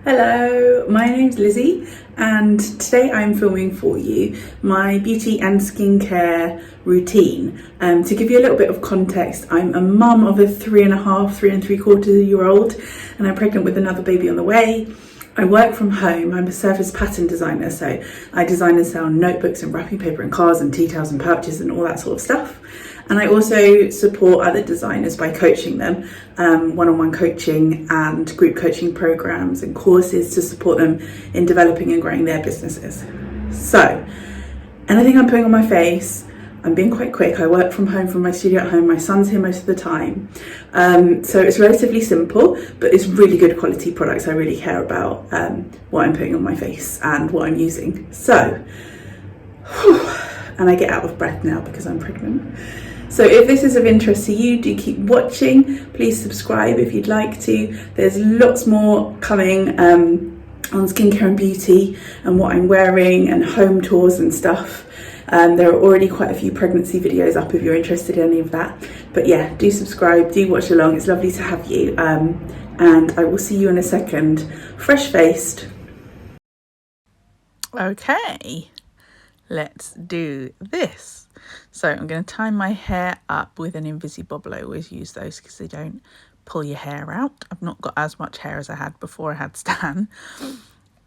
Hello, my name's Lizzie and today I'm filming for you my beauty and skincare routine. To give you a little bit of context, I'm a mum of a 3.5–3.75 year old and I'm pregnant with another baby on the way. I work from home. I'm a service pattern designer, so I design and sell notebooks and wrapping paper and cards and tea towels and pouches and all that sort of stuff. And I also support other designers by coaching them, one-on-one coaching and group coaching programs and courses to support them in developing and growing their businesses. So, anything I'm putting on my face, I'm being quite quick. I work from home from my studio at home. My son's here most of the time. So it's relatively simple, but it's really good quality products. I really care about what I'm putting on my face and what I'm using. So, and I get out of breath now because I'm pregnant. So if this is of interest to you, do keep watching. Please subscribe if you'd like to. There's lots more coming on skincare and beauty and what I'm wearing and home tours and stuff. There are already quite a few pregnancy videos up if you're interested in any of that. But yeah, do subscribe, do watch along. It's lovely to have you. And I will see you in a second, fresh-faced. Okay, let's do this. So I'm going to tie my hair up with an Invisibobble. I always use those because they don't pull your hair out. I've not got as much hair as I had before I had Stan.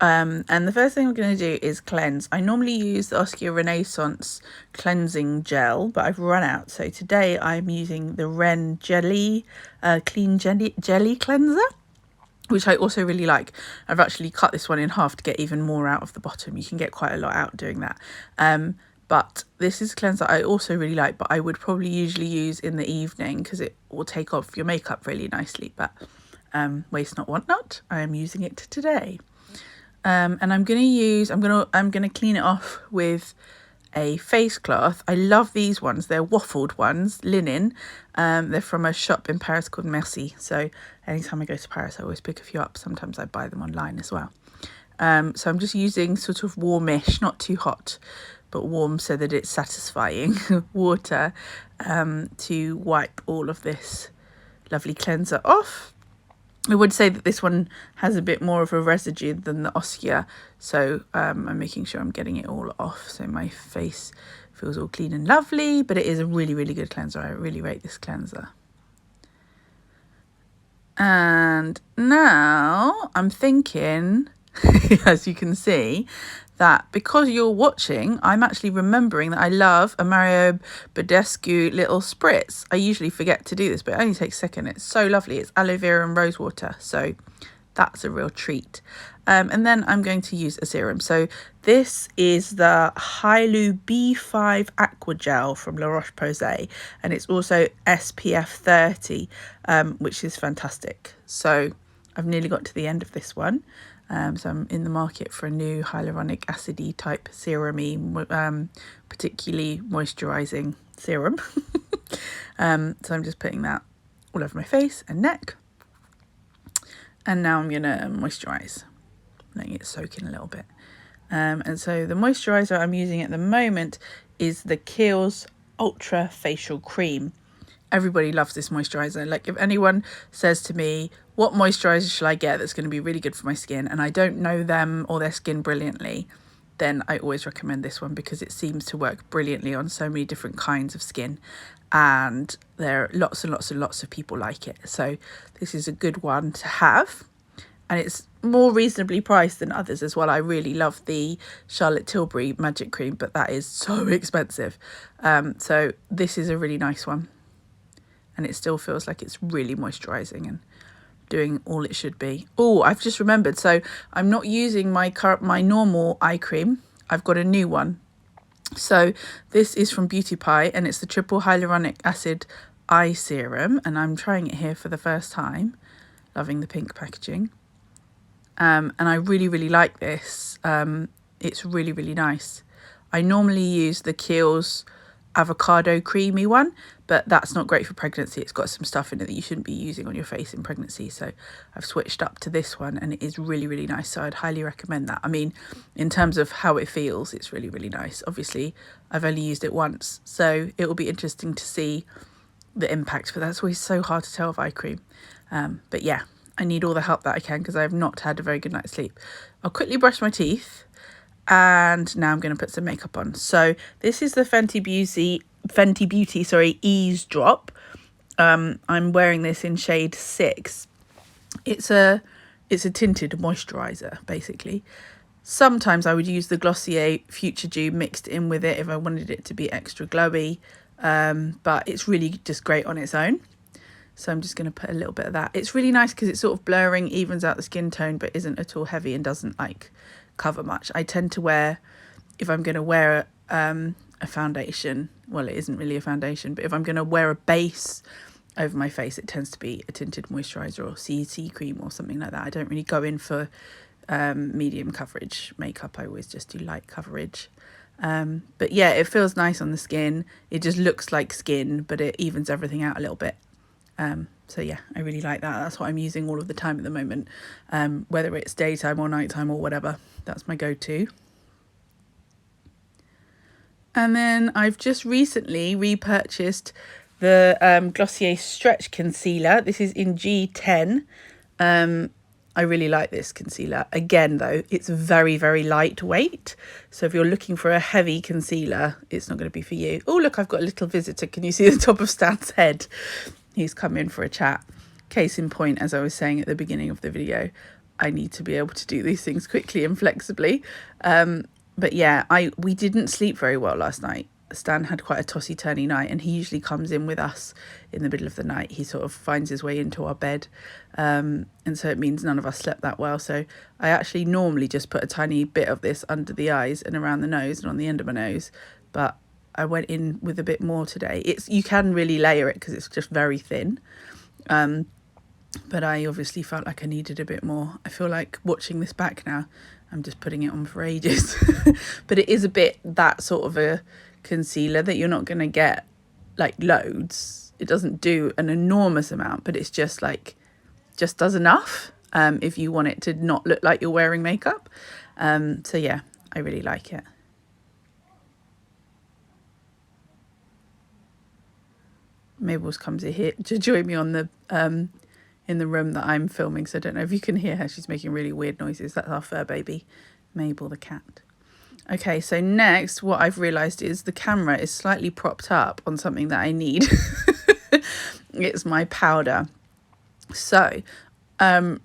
And the first thing I'm going to do is cleanse. I normally use the Oskia Renaissance cleansing gel, but I've run out. So today I'm using the Ren Jelly Clean Jelly Cleanser, which I also really like. I've actually cut this one in half to get even more out of the bottom. You can get quite a lot out doing that. But this is a cleanser I also really like, but I would probably usually use in the evening because it will take off your makeup really nicely. But waste not, want not. I am using it today. And I'm gonna clean it off with a face cloth. I love these ones. They're waffled ones, linen. They're from a shop in Paris called Merci. So anytime I go to Paris, I always pick a few up. Sometimes I buy them online as well. So I'm just using sort of warmish, not too hot, but warm so that it's satisfying water to wipe all of this lovely cleanser off. I would say that this one has a bit more of a residue than the Oskia, so I'm making sure I'm getting it all off so my face feels all clean and lovely, but it is a really, really good cleanser. I really rate this cleanser. And now I'm thinking, as you can see, that because you're watching, I'm actually remembering that I love a Mario Badescu little spritz. I usually forget to do this, but it only takes a second. It's so lovely. It's aloe vera and rose water, so that's a real treat. And then I'm going to use a serum. So this is the Hylu B5 Aqua Gel from La Roche-Posay, and it's also SPF 30, which is fantastic. So I've nearly got to the end of this one. So I'm in the market for a new hyaluronic acid-y type serum-y, particularly moisturising serum. So I'm just putting that all over my face and neck. And now I'm going to moisturise, letting it soak in a little bit. And so the moisturiser I'm using at the moment is the Kiehl's Ultra Facial Cream. Everybody loves this moisturiser. Like, if anyone says to me, what moisturiser should I get that's going to be really good for my skin, and I don't know them or their skin brilliantly, then I always recommend this one because it seems to work brilliantly on so many different kinds of skin, and there are lots and lots and lots of people like it. So this is a good one to have, and it's more reasonably priced than others as well. I really love the Charlotte Tilbury Magic Cream, but that is so expensive. So this is a really nice one. And it still feels like it's really moisturising and doing all it should be. Oh, I've just remembered. So I'm not using my normal eye cream. I've got a new one. So this is from Beauty Pie, and it's the Triple Hyaluronic Acid Eye Serum. And I'm trying it here for the first time. Loving the pink packaging. And I really, really like this. It's really, really nice. I normally use the Kiehl's avocado creamy one, but that's not great for pregnancy. It's got some stuff in it that you shouldn't be using on your face in pregnancy, so I've switched up to this one, and it is really, really nice. So I'd highly recommend that. I mean, in terms of how it feels, it's really, really nice. Obviously I've only used it once, so it will be interesting to see the impact, but that's always so hard to tell with eye cream. But yeah, I need all the help that I can because I have not had a very good night's sleep. I'll quickly brush my teeth, and now I'm going to put some makeup on. So this is the Fenty Beauty, Ease Drop. I'm wearing this in shade 6. It's a tinted moisturizer, basically. Sometimes I would use the Glossier Future Dew mixed in with it if I wanted it to be extra glowy, but it's really just great on its own. So I'm just going to put a little bit of that. It's really nice because it's sort of blurring, evens out the skin tone, but isn't at all heavy and doesn't like cover much. I tend to wear, if I'm going to wear a foundation, well, it isn't really a foundation, but if I'm going to wear a base over my face, it tends to be a tinted moisturizer or CC cream or something like that. I don't really go in for medium coverage makeup. I always just do light coverage. But yeah, it feels nice on the skin. It just looks like skin, but it evens everything out a little bit. So yeah, I really like that. That's what I'm using all of the time at the moment, whether it's daytime or nighttime or whatever. That's my go-to. And then I've just recently repurchased the Glossier Stretch Concealer. This is in G10. I really like this concealer. Again, though, it's very, very lightweight. So if you're looking for a heavy concealer, it's not going to be for you. Oh, look, I've got a little visitor. Can you see the top of Stan's head? He's come in for a chat. Case in point, as I was saying at the beginning of the video, I need to be able to do these things quickly and flexibly. But yeah, we didn't sleep very well last night. Stan had quite a tossy-turny night, and he usually comes in with us in the middle of the night. He sort of finds his way into our bed, and so it means none of us slept that well. So I actually normally just put a tiny bit of this under the eyes and around the nose and on the end of my nose, but I went in with a bit more today. You can really layer it because it's just very thin, but I obviously felt like I needed a bit more. I feel like watching this back now, I'm just putting it on for ages. But it is a bit that sort of a concealer that you're not going to get like loads. It doesn't do an enormous amount, but it's just does enough if you want it to not look like you're wearing makeup. So yeah, I really like it. Mabel's comes here to join me on the in the room that I'm filming, so I don't know if you can hear her. She's making really weird noises. That's our fur baby, Mabel the cat. Okay, so next what I've realised is the camera is slightly propped up on something that I need. It's my powder. So I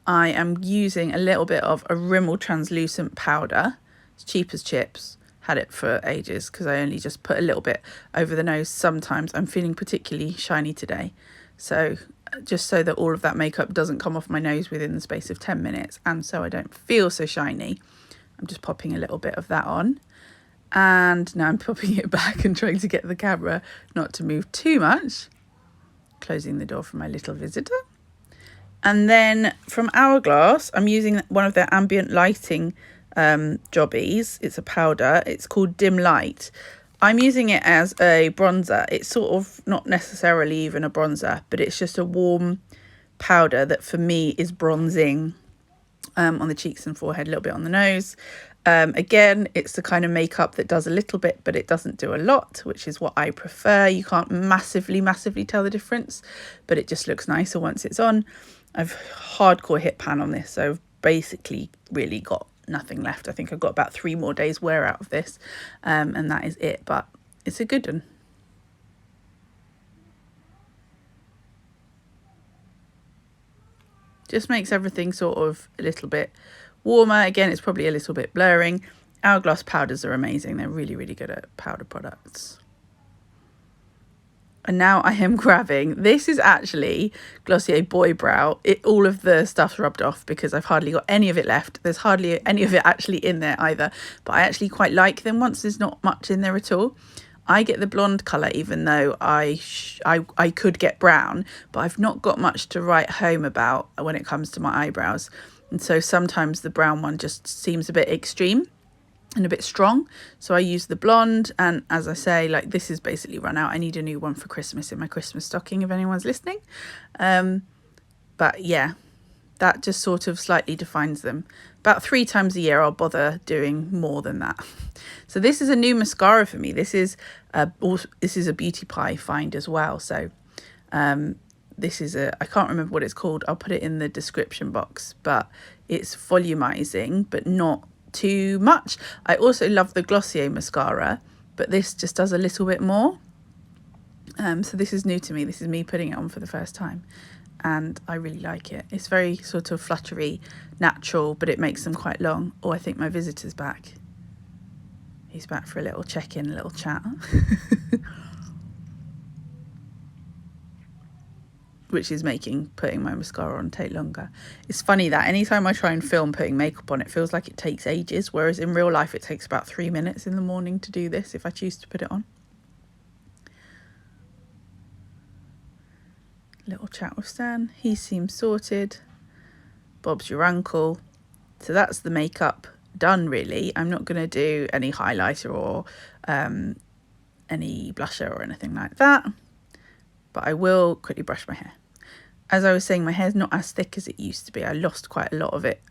am using a little bit of a Rimmel translucent powder. It's cheap as chips. Had it for ages because I only just put a little bit over the nose. Sometimes I'm feeling particularly shiny today. So just so that all of that makeup doesn't come off my nose within the space of 10 minutes and so I don't feel so shiny, I'm just popping a little bit of that on. And now I'm popping it back and trying to get the camera not to move too much. Closing the door for my little visitor. And then from Hourglass, I'm using one of their ambient lighting jobbies. It's a powder. It's called Dim Light. I'm using it as a bronzer. It's sort of not necessarily even a bronzer, but it's just a warm powder that for me is bronzing on the cheeks and forehead, a little bit on the nose. Again, it's the kind of makeup that does a little bit, but it doesn't do a lot, which is what I prefer. You can't massively tell the difference, but it just looks nicer once it's on. I've hardcore hit pan on this, so I've basically really got nothing left. I think I've got about 3 more days wear out of this, and that is it, but it's a good one. Just makes everything sort of a little bit warmer. Again, it's probably a little bit blurring. Hourglass powders are amazing. They're really, really good at powder products. And now I am grabbing, this is actually Glossier Boy Brow. All of the stuff's rubbed off because I've hardly got any of it left. There's hardly any of it actually in there either. But I actually quite like them once there's not much in there at all. I get the blonde colour even though I could get brown. But I've not got much to write home about when it comes to my eyebrows. And so sometimes the brown one just seems a bit extreme and a bit strong, so I use the blonde. And as I say, like, this is basically run out. I need a new one for Christmas in my Christmas stocking if anyone's listening. But yeah, that just sort of slightly defines them. About 3 times a year I'll bother doing more than that. So this is a new mascara for me. This is a Beauty Pie find as well. So this is I can't remember what it's called. I'll put it in the description box, but it's volumizing, but not too much. I also love the Glossier mascara, but this just does a little bit more. So this is new to me. This is me putting it on for the first time, and I really like it. It's very sort of fluttery, natural, but it makes them quite long. Oh, I think my visitor's back. He's back for a little check-in, a little chat. Which is making putting my mascara on take longer. It's funny that anytime I try and film putting makeup on, it feels like it takes ages, whereas in real life it takes about 3 minutes in the morning to do this if I choose to put it on. Little chat with Stan. He seems sorted. Bob's your uncle. So that's the makeup done, really. I'm not going to do any highlighter or any blusher or anything like that, but I will quickly brush my hair. As I was saying, my hair's not as thick as it used to be. I lost quite a lot of it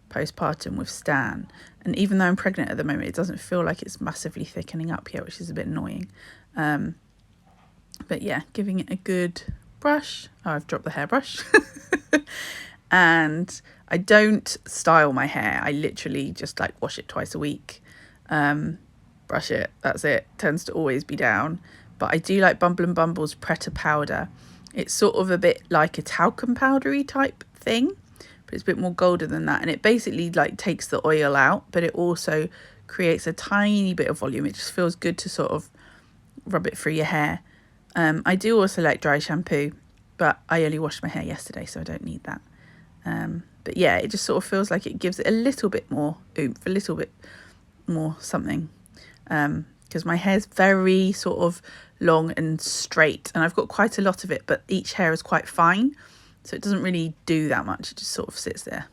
postpartum with Stan. And even though I'm pregnant at the moment, it doesn't feel like it's massively thickening up yet, which is a bit annoying. But yeah, giving it a good brush. Oh, I've dropped the hairbrush. And I don't style my hair. I literally just like wash it twice a week. Brush it. That's it. Tends to always be down. But I do like Bumble and Bumble's Preta powder. It's sort of a bit like a talcum powdery type thing, but it's a bit more golden than that. And it basically like takes the oil out, but it also creates a tiny bit of volume. It just feels good to sort of rub it through your hair. I do also like dry shampoo, but I only washed my hair yesterday, so I don't need that. But yeah, it just sort of feels like it gives it a little bit more oomph, a little bit more something. Because my hair's very sort of long and straight, and I've got quite a lot of it, but each hair is quite fine, so it doesn't really do that much. It just sort of sits there.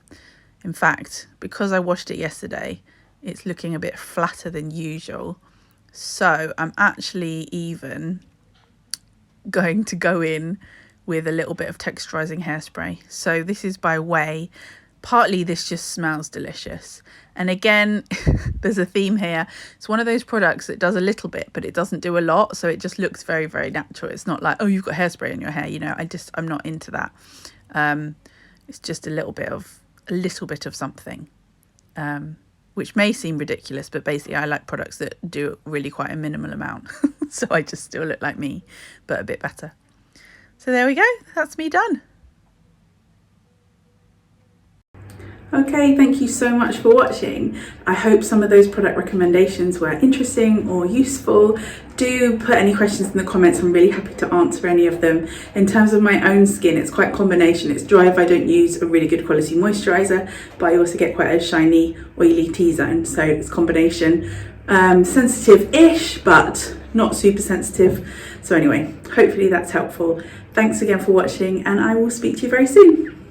In fact, because I washed it yesterday, it's looking a bit flatter than usual, so I'm actually even going to go in with a little bit of texturizing hairspray. So this is by Way. Partly this just smells delicious, and again there's a theme here. It's one of those products that does a little bit, but it doesn't do a lot, so it just looks very, very natural. It's not like, oh, you've got hairspray in your hair, you know. I'm not into that. It's just a little bit of something, which may seem ridiculous, but basically I like products that do really quite a minimal amount. So I just still look like me, but a bit better. So there we go, that's me done. Okay, thank you so much for watching. I hope some of those product recommendations were interesting or useful. Do put any questions in the comments. I'm really happy to answer any of them. In terms of my own skin, it's quite a combination. It's dry if I don't use a really good quality moisturizer, but I also get quite a shiny, oily T-zone. So it's a combination. Sensitive-ish, but not super sensitive. So anyway, hopefully that's helpful. Thanks again for watching, and I will speak to you very soon.